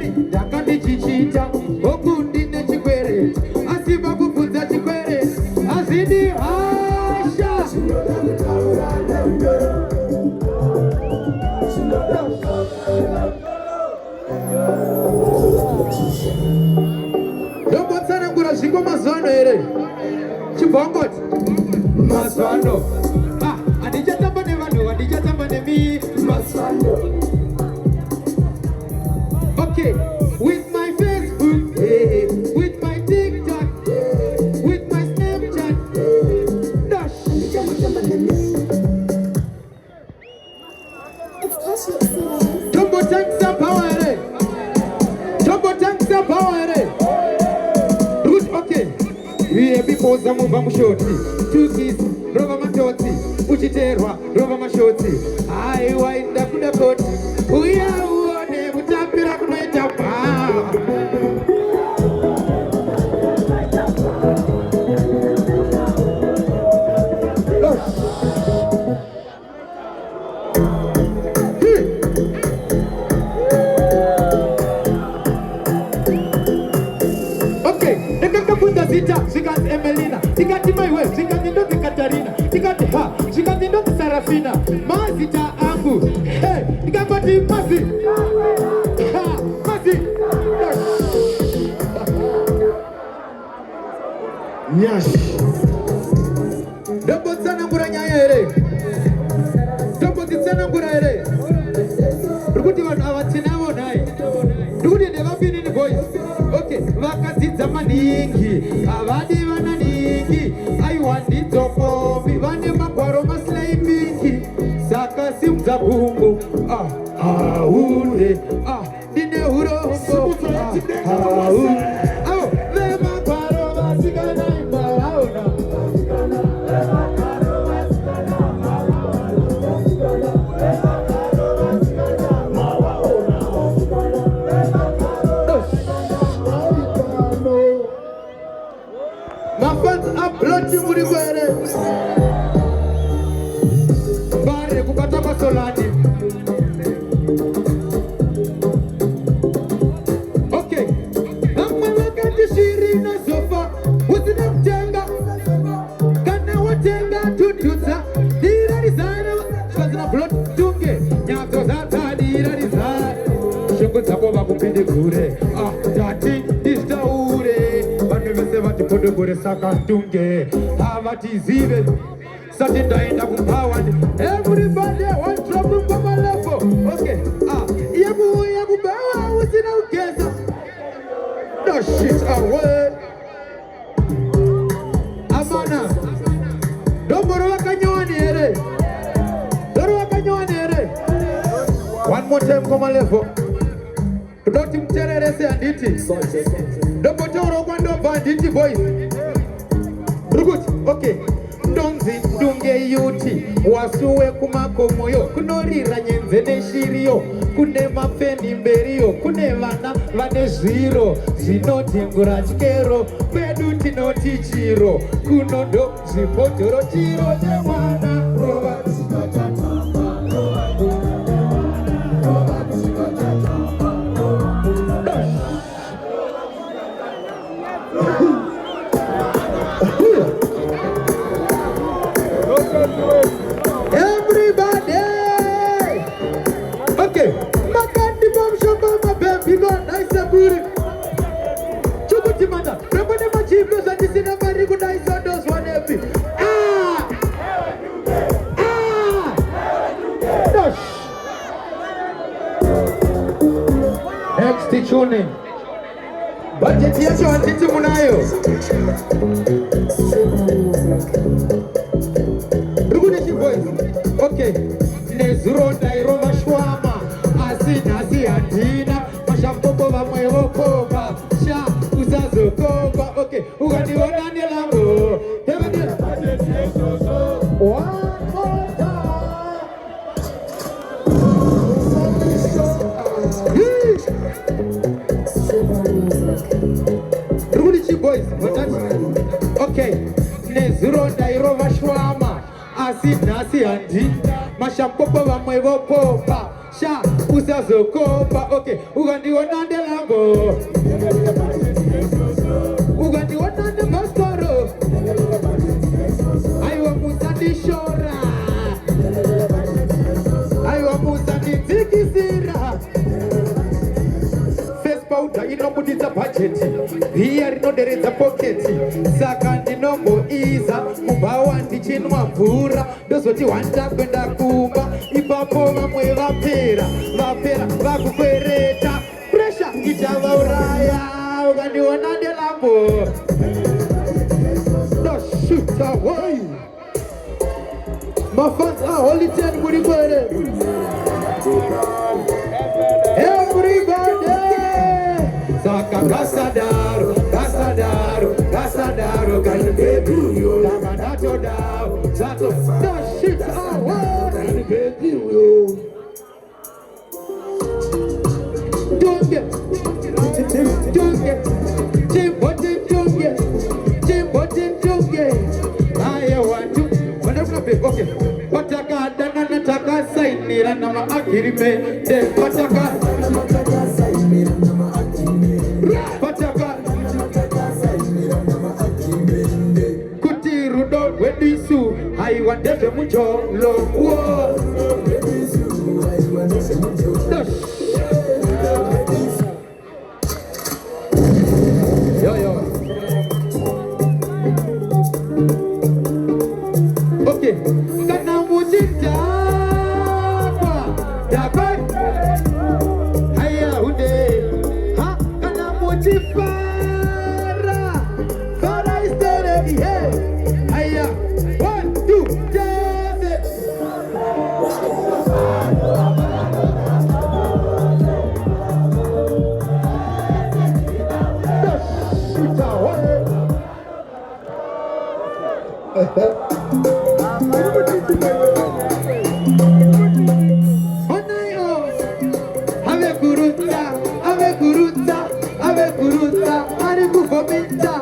Chichita, Okundi Nechikwere, Asibaku Puta Chikwere, Azidi Asha. Dobotsana Gura Shiko Maswano ere. Chibongot Maswano. Ah, Adija Tambane Vano, Adija Tambane Mi Maswano. Okay, with my Facebook, with my TikTok, with my Snapchat, dash. Jumbo tanks up power, Jumbo tanks up power. Root, okay. We have before some of them shorty. Two keys, Rova Matoti, Uchiterwa, Rova Mashoti. I wind up the boat. We are. She got Emelina, she got my wife, she got the Katarina, she got her, she got the Sarafina, Mazita Ambu, hey, you got Masi, Masi, Masi. Yes. Double Sananguranya, double Sanangura. Rukuti was our Tinamo night. Do they never been in the voice? Okay, Vakazita Maningi, Avadi Vananingi, I want it to for me, Vanema Paroma Slaypingi, Saka Simza Bungo, Ure, Dine Uro, oh, Vema Paroma Sigana, Bare kupata masolani. Okay. Namwe wakati shiri na sofa. Usina mtenga. Kana watenga tutuza. Dirari sana. Shwazina blood tunge. Nyato zata dirari sana. Shungu zako wakupinde kure. Tati dista ure. Banu vese vati podo kure saka tunge. Havati zive. Saturday in Powered. Everybody want trouble from my level. Okay. Yabu Bawa was in our case. No shit away. Amana. Don't borrow Kanyone. One more time, come on level. Don't you tell her say and it. Don't put your one of banditi boys. Good. Okay. Dunge yuti wasuwe kumako moyo kunorira nyenzene shiriyo kune mafeni mberiyo kune vana vane zviro zvinotengura chikero pedu tinoti chiro kunondo zvipotoro chiro chemwana rova Everybody! Okay, Makati Bomb Shop, my baby, got nice and booty. Chukutimanda, remember the Machibos and the cinema, you could nice on those one happy. Next tuning. Budget yes, you want it to Munayo. Okay, Nezuro Dairova Shwama, Asi Adina, Mashampopo Mwevo Koba, Sha, Uzazo Koba, okay, Ugandi Wanani Lambo, one more time. Rudichi boys, okay, Nezuro Dairova Shwama. Asi Andi, Mashampopo Mwevo Popa, Sha, Uzazo nazokopa. Okay, ukandiona ndelambo, ukandiona ndebhasikoro, aiwa musandishora, aiwa musandidzikisira. Face powder inobuditsa bhajeti, bhiya rinoderedza poketi, saka ndinomboiza kubhawa ndichinwa mvura, ndozoti wanda kwenda kumba, ipapo vamwe vapera vakukwereta, presha ichavauraya. Ukandiona ndelambo, ndoshuta woi. Mafans are holy 10 kuribwere. Everybody, saka gasadaro, gasadaro, gasadaro, can baby you, damanato dao, zato, no shit, can baby you. Don't get, I want to, whenever okay, pataka, dana, taka, sainira, nama, akirime, de, pataka, kuti rudo wedisu haiwandeze mucholo yo okay kana mujita dakwa haya hunde ha kana mujifara fara istere hey haya 1 2 3 Ave kuruta, ari kufomita.